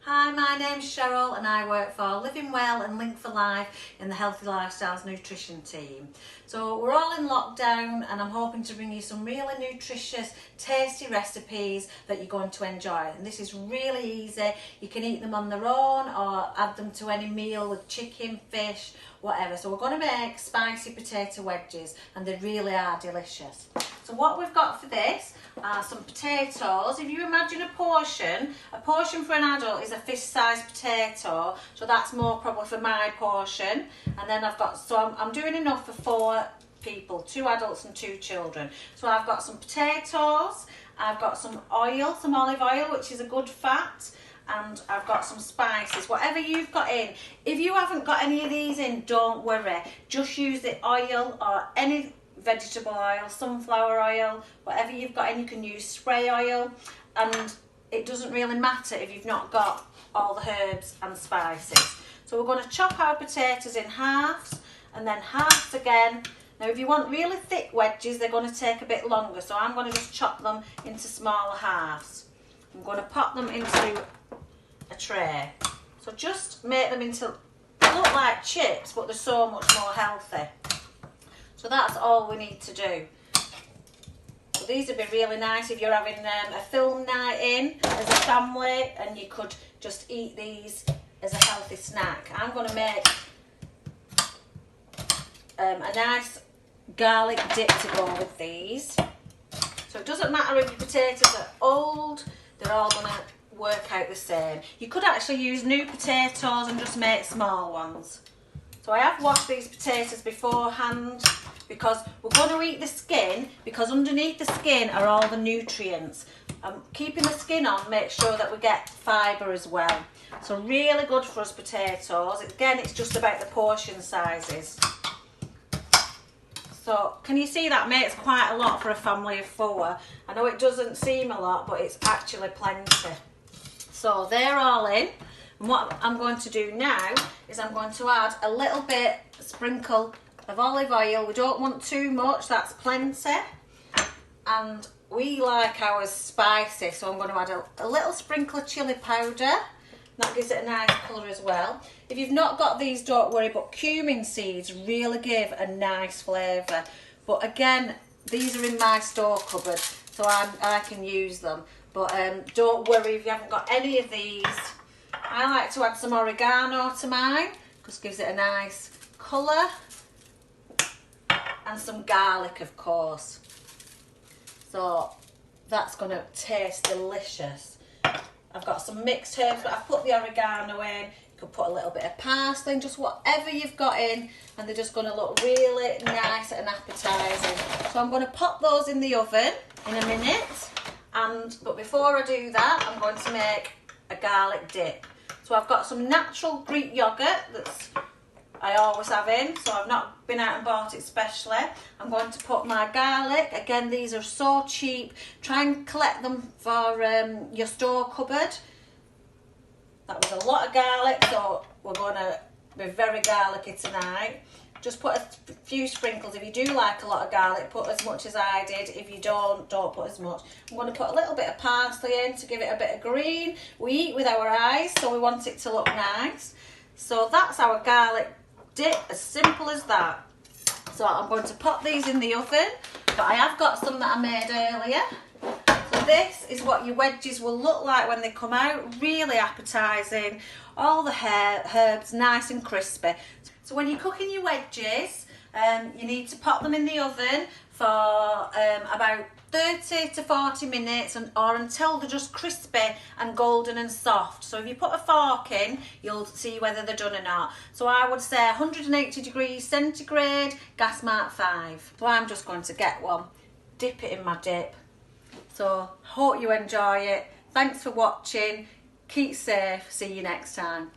Hi, my name's Cheryl and I work for Living Well and Link4Life in the Healthy Lifestyles Nutrition team. So we're all in lockdown and I'm hoping to bring you some really nutritious, tasty recipes that you're going to enjoy. And this is really easy. You can eat them on their own or add them to any meal with chicken, fish, whatever. So we're going to make spicy potato wedges and they really are delicious. So what we've got for this are some potatoes. If you imagine a portion for an adult is a fist-sized potato, so that's more probably for my portion. And then I've got, so I'm doing enough for 4 people, 2 adults and 2 children. So I've got some potatoes, I've got some oil, some olive oil, which is a good fat, and I've got some spices, whatever you've got in. If you haven't got any of these in, don't worry, just use the oil or any vegetable oil, sunflower oil, whatever you've got in. You can use spray oil, and it doesn't really matter if you've not got all the herbs and spices. So we're going to chop our potatoes in halves and then halves again. Now if you want really thick wedges, they're going to take a bit longer, so I'm going to just chop them into smaller halves. I'm going to pop them into a tray. So just make them into, they look like chips, but they're so much more healthy. So that's all we need to do. So these would be really nice if you're having a film night in as a family, and you could just eat these as a healthy snack. I'm going to make a nice garlic dip to go with these. So it doesn't matter if your potatoes are old, they're all going to work out the same. You could actually use new potatoes and just make small ones. So I have washed these potatoes beforehand because we're going to eat the skin, because underneath the skin are all the nutrients. Keeping the skin on makes sure that we get fibre as well. So really good for us potatoes. Again, it's just about the portion sizes. So can you see that makes quite a lot for a family of 4? I know it doesn't seem a lot, but it's actually plenty. So they're all in. And what I'm going to do now is I'm going to add a little bit, a sprinkle of olive oil. We don't want too much, that's plenty. And we like ours spicy, so I'm going to add a little sprinkle of chilli powder. That gives it a nice colour as well. If you've not got these, don't worry, but cumin seeds really give a nice flavour. But again, these are in my store cupboard, so I can use them. But don't worry if you haven't got any of these. I like to add some oregano to mine, because it gives it a nice colour. And some garlic, of course. So that's going to taste delicious. I've got some mixed herbs, but I've put the oregano in. You could put a little bit of parsley in, just whatever you've got in, and they're just going to look really nice and appetising. So I'm going to pop those in the oven in a minute. But before I do that, I'm going to make a garlic dip. So I've got some natural Greek yoghurt that's I always have in, so I've not been out and bought it specially. I'm going to put my garlic. Again, these are so cheap. Try and collect them for your store cupboard. That was a lot of garlic, so we're going to be very garlicky tonight. Just put a few sprinkles. If you do like a lot of garlic, put as much as I did. If you don't put as much. I'm going to put a little bit of parsley in to give it a bit of green. We eat with our eyes, so we want it to look nice. So that's our garlic dip, as simple as that. So I'm going to pop these in the oven, but I have got some that I made earlier. So this is what your wedges will look like when they come out. Really appetising. All the herbs nice and crispy. So when you're cooking your wedges, you need to pop them in the oven for about 30 to 40 minutes or until they're just crispy and golden and soft. So if you put a fork in, you'll see whether they're done or not. So I would say 180 degrees centigrade, gas mark 5. So I'm just going to get one, dip it in my dip. So hope you enjoy it. Thanks for watching. Keep safe. See you next time.